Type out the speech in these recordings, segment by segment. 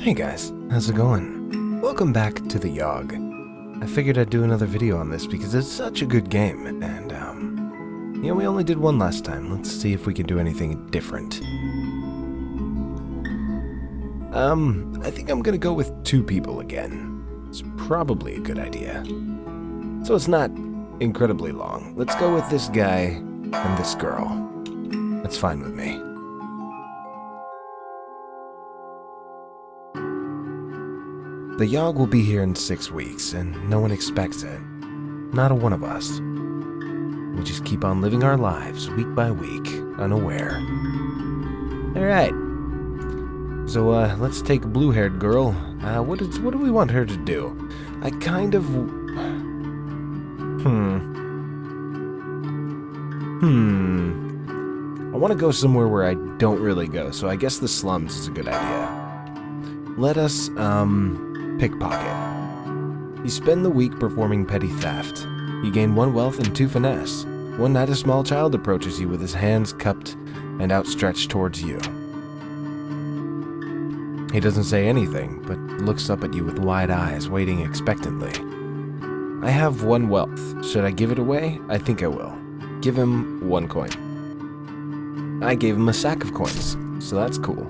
Hey guys, how's it going? Welcome back to the Yawhg. I figured I'd do another video on this because it's such a good game, and we only did one last time. Let's see if we can do anything different. I think I'm gonna go with 2 people again. It's probably a good idea. So it's not incredibly long. Let's go with this guy and this girl. That's fine with me. The Yawhg will be here in 6 weeks, and no one expects it. Not a one of us. We just keep on living our lives, week by week, unaware. Alright. So, let's take a blue-haired girl. What do we want her to do? I kind of... I want to go somewhere where I don't really go, so I guess the slums is a good idea. Let us, pickpocket. You spend the week performing petty theft. You gain 1 wealth and 2 finesse. One night a small child approaches you with his hands cupped and outstretched towards you. He doesn't say anything, but looks up at you with wide eyes, waiting expectantly. I have 1 wealth. Should I give it away? I think I will. Give him 1 coin. I gave him a sack of coins, so that's cool.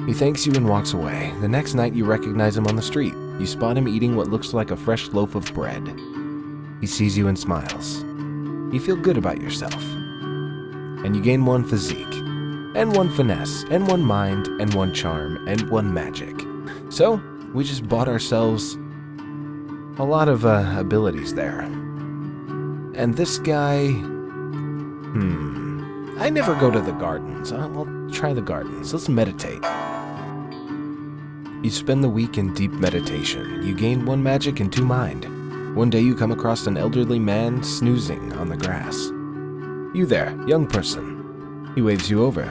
He thanks you and walks away. The next night you recognize him on the street. You spot him eating what looks like a fresh loaf of bread. He sees you and smiles. You feel good about yourself. And you gain 1 physique, and 1 finesse, and 1 mind, and 1 charm, and 1 magic. So, we just bought ourselves a lot of abilities there. And this guy... I never go to the gardens. I'll try the gardens. Let's meditate. You spend the week in deep meditation. You gain 1 magic and 2 mind. One day you come across an elderly man snoozing on the grass. You there, young person. He waves you over.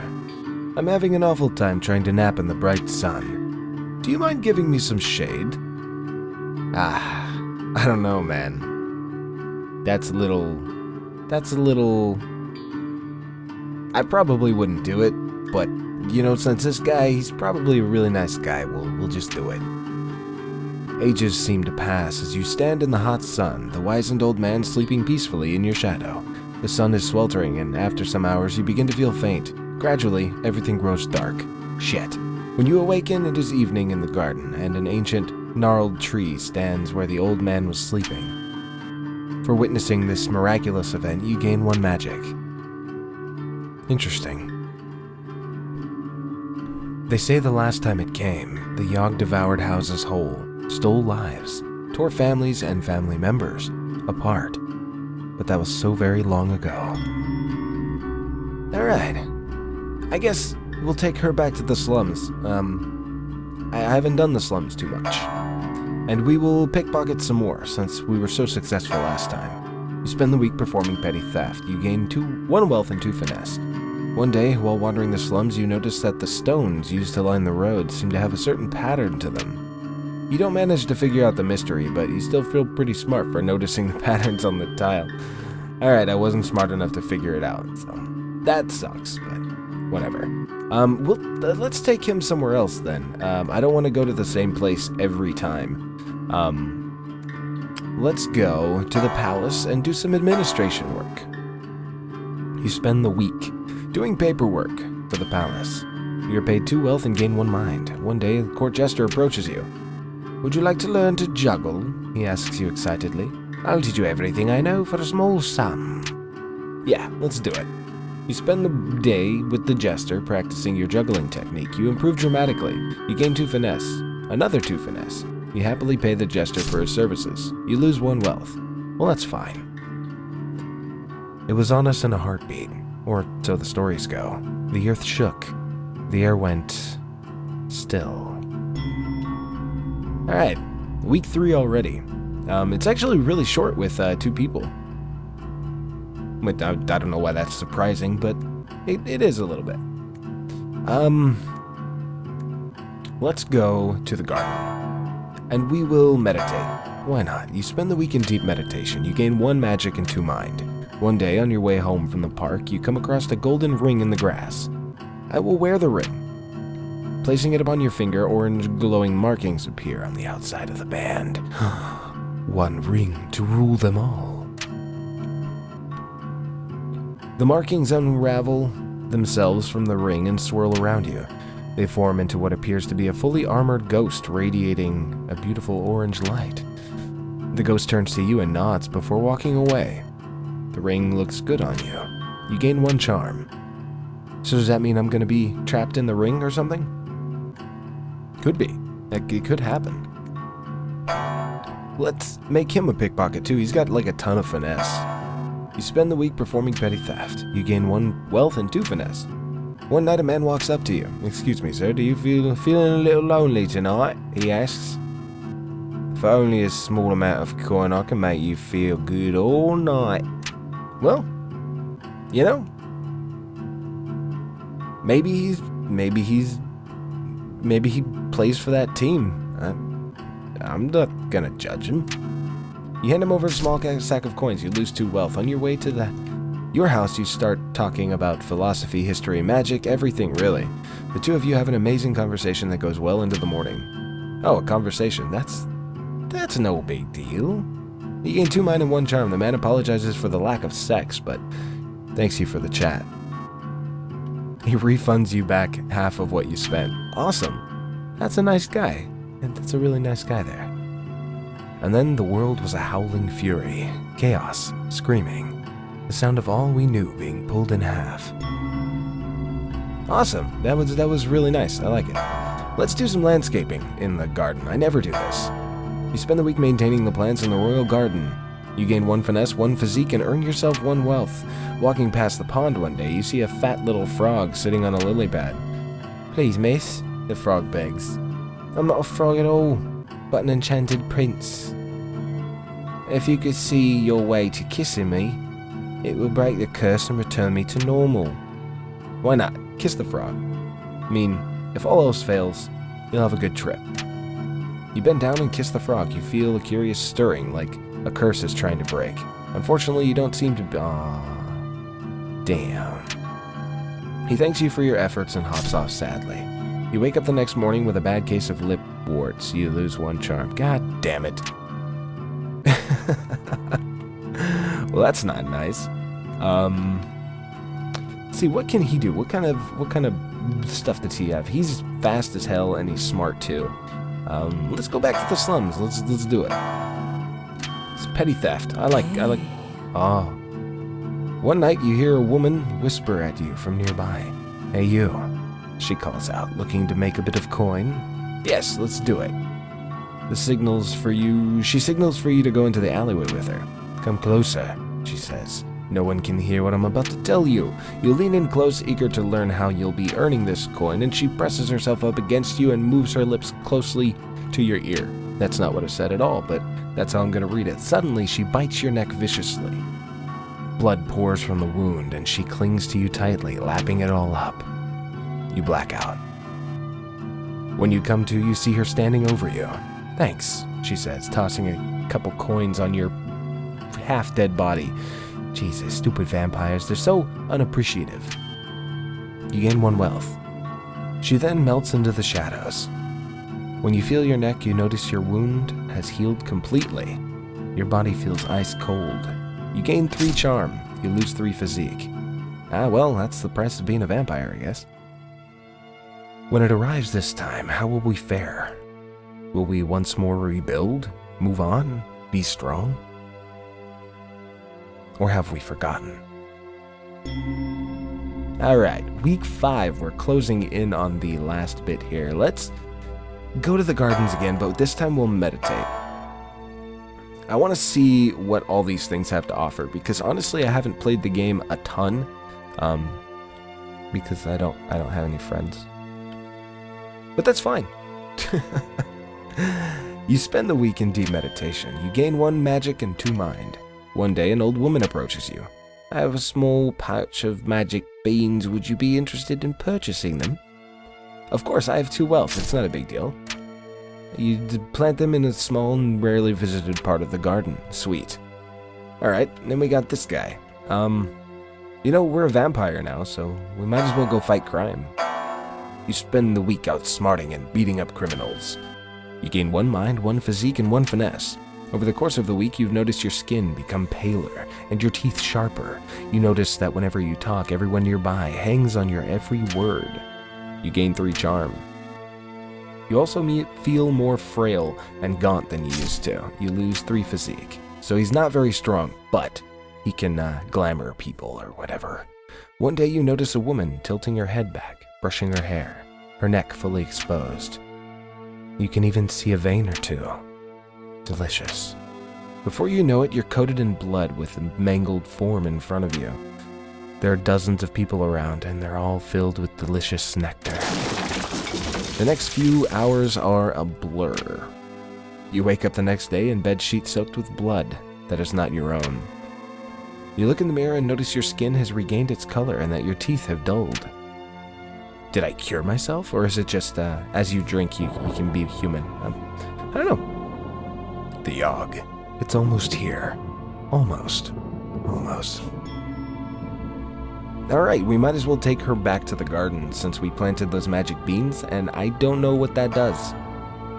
I'm having an awful time trying to nap in the bright sun. Do you mind giving me some shade? I don't know, man. That's a little... I probably wouldn't do it, but, since this guy, he's probably a really nice guy, we'll just do it. Ages seem to pass as you stand in the hot sun, the wizened old man sleeping peacefully in your shadow. The sun is sweltering, and after some hours, you begin to feel faint. Gradually, everything grows dark. Shit. When you awaken, it is evening in the garden, and an ancient, gnarled tree stands where the old man was sleeping. For witnessing this miraculous event, you gain 1 magic. Interesting. They say the last time it came, the Yawhg devoured houses whole, stole lives, tore families and family members apart. But that was so very long ago. Alright. I guess we'll take her back to the slums. I haven't done the slums too much. And we will pickpocket some more, since we were so successful last time. You spend the week performing petty theft. You gain 1 wealth and 2 finesse. One day, while wandering the slums, you notice that the stones used to line the road seem to have a certain pattern to them. You don't manage to figure out the mystery, but you still feel pretty smart for noticing the patterns on the tile. Alright, I wasn't smart enough to figure it out, so that sucks, but whatever. Let's take him somewhere else then. I don't want to go to the same place every time. Let's go to the palace and do some administration work. You spend the week doing paperwork for the palace. You're paid 2 wealth and gain 1 mind. One day, the court jester approaches you. Would you like to learn to juggle? He asks you excitedly. I'll teach you everything I know for a small sum. Yeah, let's do it. You spend the day with the jester practicing your juggling technique. You improve dramatically. You gain 2 finesse. Another 2 finesse. You happily pay the jester for his services. You lose 1 wealth. Well, that's fine. It was on us in a heartbeat. Or so the stories go. The earth shook. The air went still. Alright, week 3 already. It's actually really short with 2 people. I don't know why that's surprising, but it is a little bit. Let's go to the garden. And we will meditate. Why not? You spend the week in deep meditation. You gain 1 magic and 2 mind. One day, on your way home from the park, you come across a golden ring in the grass. I will wear the ring. Placing it upon your finger, orange glowing markings appear on the outside of the band. One ring to rule them all. The markings unravel themselves from the ring and swirl around you. They form into what appears to be a fully armored ghost radiating a beautiful orange light. The ghost turns to you and nods before walking away. The ring looks good on you. You gain 1 charm. So does that mean I'm going to be trapped in the ring or something? Could be. It could happen. Let's make him a pickpocket too. He's got like a ton of finesse. You spend the week performing petty theft. You gain 1 wealth and 2 finesse. One night a man walks up to you. "Excuse me, sir, do you feeling a little lonely tonight?" he asks. "For only a small amount of coin, I can make you feel good all night." Well, you know, maybe he plays for that team. I'm not gonna judge him. You hand him over a small sack of coins. You lose 2 wealth. On your way to your house, you start talking about philosophy, history, magic, everything really. The two of you have an amazing conversation that goes well into the morning. Oh, a conversation. That's no big deal. You gain 2 mind and 1 charm. The man apologizes for the lack of sex, but thanks you for the chat. He refunds you back half of what you spent. Awesome. That's a nice guy. And that's a really nice guy there. And then the world was a howling fury. Chaos. Screaming. The sound of all we knew being pulled in half. Awesome. That was really nice. I like it. Let's do some landscaping in the garden. I never do this. You spend the week maintaining the plants in the royal garden. You gain 1 finesse, 1 physique, and earn yourself 1 wealth. Walking past the pond one day, you see a fat little frog sitting on a lily pad. "Please, miss," the frog begs. "I'm not a frog at all, but an enchanted prince. If you could see your way to kissing me, it will break the curse and return me to normal." Why not? Kiss the frog. I mean, if all else fails, you'll have a good trip. You bend down and kiss the frog. You feel a curious stirring, like a curse is trying to break. Unfortunately, you don't seem to be... Aww. Damn. He thanks you for your efforts and hops off sadly. You wake up the next morning with a bad case of lip warts. You lose 1 charm. God damn it. Well, that's not nice. See, what can he do? What kind of stuff does he have? He's fast as hell and he's smart too. Let's go back to the slums. Let's do it. It's petty theft. I like. Oh. One night you hear a woman whisper at you from nearby. "Hey, you," she calls out, looking to make a bit of coin. "Yes, let's do it." She signals for you to go into the alleyway with her. "Come closer," she says. "No one can hear what I'm about to tell you." You lean in close, eager to learn how you'll be earning this coin, and she presses herself up against you and moves her lips closely to your ear. That's not what I said at all, but that's how I'm going to read it. Suddenly, she bites your neck viciously. Blood pours from the wound, and she clings to you tightly, lapping it all up. You black out. When you come to, you see her standing over you. "Thanks," she says, tossing a couple coins on your half-dead body. Jesus, stupid vampires, they're so unappreciative. You gain 1 wealth. She then melts into the shadows. When you feel your neck, you notice your wound has healed completely. Your body feels ice cold. You gain 3 charm. You lose 3 physique. Ah, well, that's the price of being a vampire, I guess. When it arrives this time, how will we fare? Will we once more rebuild, move on, be strong? Or have we forgotten? Alright, week 5, we're closing in on the last bit here. Let's go to the gardens again, but this time we'll meditate. I want to see what all these things have to offer, because honestly I haven't played the game a ton, because I don't have any friends. But that's fine. You spend the week in deep meditation. You gain 1 magic and 2 mind. One day an old woman approaches you. "I have a small pouch of magic beans. Would you be interested in purchasing them?" Of course, I have 2 wealth. It's not a big deal. You plant them in a small and rarely visited part of the garden. Sweet. Alright, then we got this guy. You know, we're a vampire now, so we might as well go fight crime. You spend the week outsmarting and beating up criminals. You gain 1 mind, 1 physique, and 1 finesse. Over the course of the week, you've noticed your skin become paler and your teeth sharper. You notice that whenever you talk, everyone nearby hangs on your every word. You gain 3 charm. You also feel more frail and gaunt than you used to. You lose 3 physique. So he's not very strong, but he can glamour people or whatever. One day you notice a woman tilting her head back, brushing her hair, her neck fully exposed. You can even see a vein or 2. Delicious. Before you know it, you're coated in blood with a mangled form in front of you. There are dozens of people around, and they're all filled with delicious nectar. The next few hours are a blur. You wake up the next day in bed sheets soaked with blood that is not your own. You look in the mirror and notice your skin has regained its color and that your teeth have dulled. Did I cure myself, or is it just as you drink you can be human? I don't know. The Yawhg. It's almost here. Almost. Alright, we might as well take her back to the garden since we planted those magic beans, and I don't know what that does.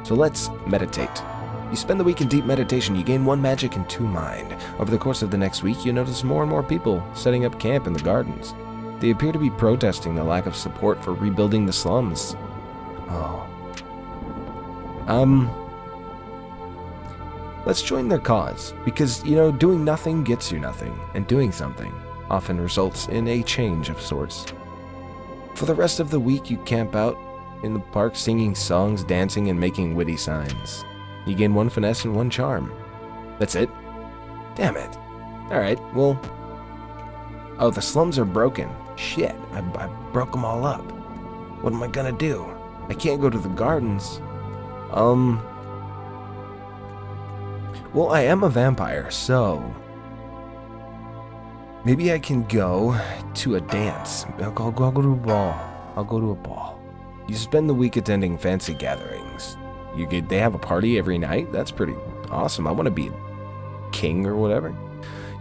So let's meditate. You spend the week in deep meditation, you gain 1 magic and 2 mind. Over the course of the next week, you notice more and more people setting up camp in the gardens. They appear to be protesting the lack of support for rebuilding the slums. Let's join their cause, because, doing nothing gets you nothing, and doing something often results in a change of sorts. For the rest of the week, you camp out in the park singing songs, dancing, and making witty signs. You gain 1 finesse and 1 charm. That's it? Damn it. Alright, well... Oh, the slums are broken. Shit, I broke them all up. What am I gonna do? I can't go to the gardens. Well, I am a vampire, so... maybe I can go to a dance. I'll go to a ball. I'll go to a ball. You spend the week attending fancy gatherings. They have a party every night? That's pretty awesome. I want to be a king or whatever.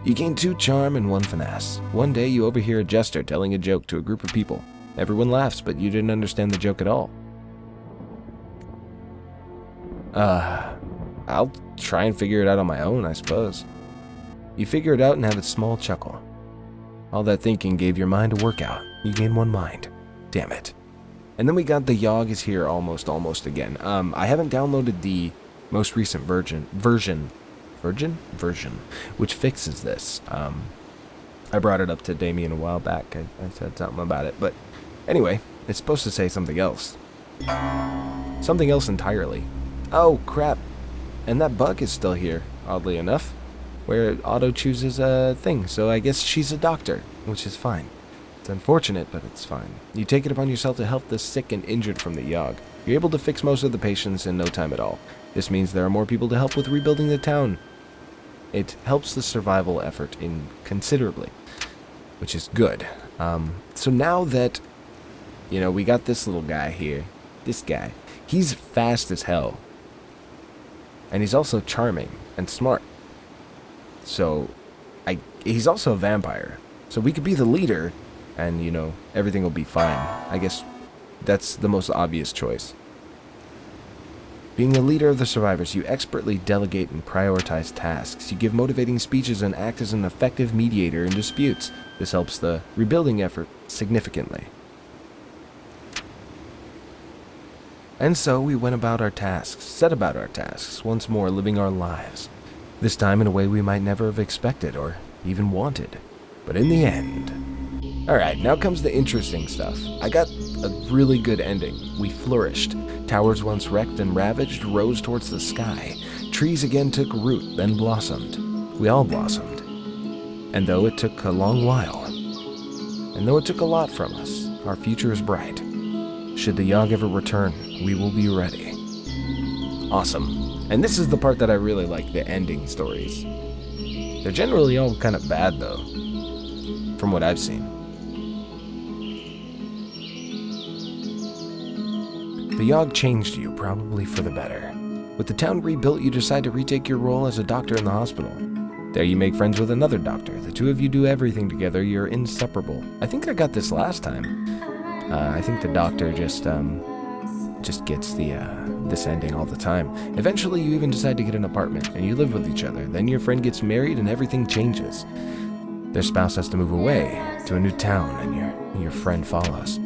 You gain 2 charm and 1 finesse. One day you overhear a jester telling a joke to a group of people. Everyone laughs, but you didn't understand the joke at all. I'll try and figure it out on my own, I suppose. You figure it out and have a small chuckle. All that thinking gave your mind a workout. You gain 1 mind. Damn it. And then we got the Yawhg is here almost again. I haven't downloaded the most recent version, which fixes this. I brought it up to Damien a while back. I said something about it, but anyway, it's supposed to say something else. Something else entirely. Oh, crap. And that bug is still here, oddly enough, where it auto-chooses a thing, so I guess she's a doctor, which is fine. It's unfortunate, but it's fine. You take it upon yourself to help the sick and injured from the Yawhg. You're able to fix most of the patients in no time at all. This means there are more people to help with rebuilding the town. It helps the survival effort considerably, which is good. So now that, we got this little guy here, this guy, he's fast as hell. And he's also charming and smart. So, he's also a vampire. So we could be the leader, and, everything will be fine. I guess that's the most obvious choice. Being the leader of the survivors, you expertly delegate and prioritize tasks. You give motivating speeches and act as an effective mediator in disputes. This helps the rebuilding effort significantly. And so we went about our tasks, set about our tasks, once more living our lives. This time in a way we might never have expected or even wanted. But in the end... Alright, now comes the interesting stuff. I got a really good ending. We flourished. Towers once wrecked and ravaged rose towards the sky. Trees again took root, then blossomed. We all blossomed. And though it took a long while, and though it took a lot from us, our future is bright. Should the Yawhg ever return, we will be ready. Awesome. And this is the part that I really like, the ending stories. They're generally all kind of bad, though, from what I've seen. The Yawhg changed you, probably for the better. With the town rebuilt, you decide to retake your role as a doctor in the hospital. There you make friends with another doctor. The two of you do everything together. You're inseparable. I think I got this last time. I think the doctor just gets this ending all the time. Eventually, you even decide to get an apartment, and you live with each other. Then your friend gets married, and everything changes. Their spouse has to move away to a new town, and your friend follows.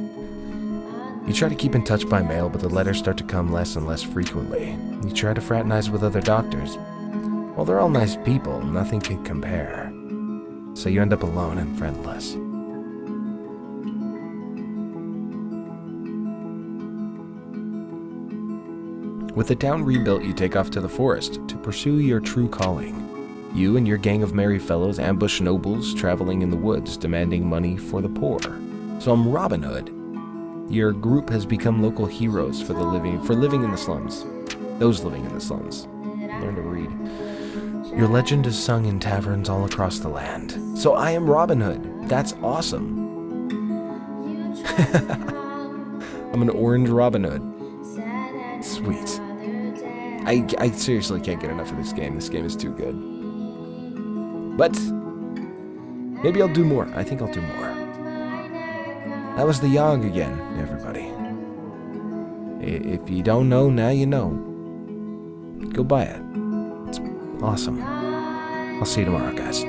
You try to keep in touch by mail, but the letters start to come less and less frequently. You try to fraternize with other doctors. Well, they're all nice people, nothing can compare. So you end up alone and friendless. With the town rebuilt, you take off to the forest to pursue your true calling. You and your gang of merry fellows ambush nobles traveling in the woods, demanding money for the poor. Some Robin Hood. Your group has become local heroes for living in the slums. Those living in the slums. Learn to read. Your legend is sung in taverns all across the land. So I am Robin Hood. That's awesome. I'm an orange Robin Hood. Sweet. I seriously can't get enough of this game. This game is too good. But maybe I'll do more. I think I'll do more. That was the Yawhg again, everybody. If you don't know, now you know. Go buy it. It's awesome. I'll see you tomorrow, guys.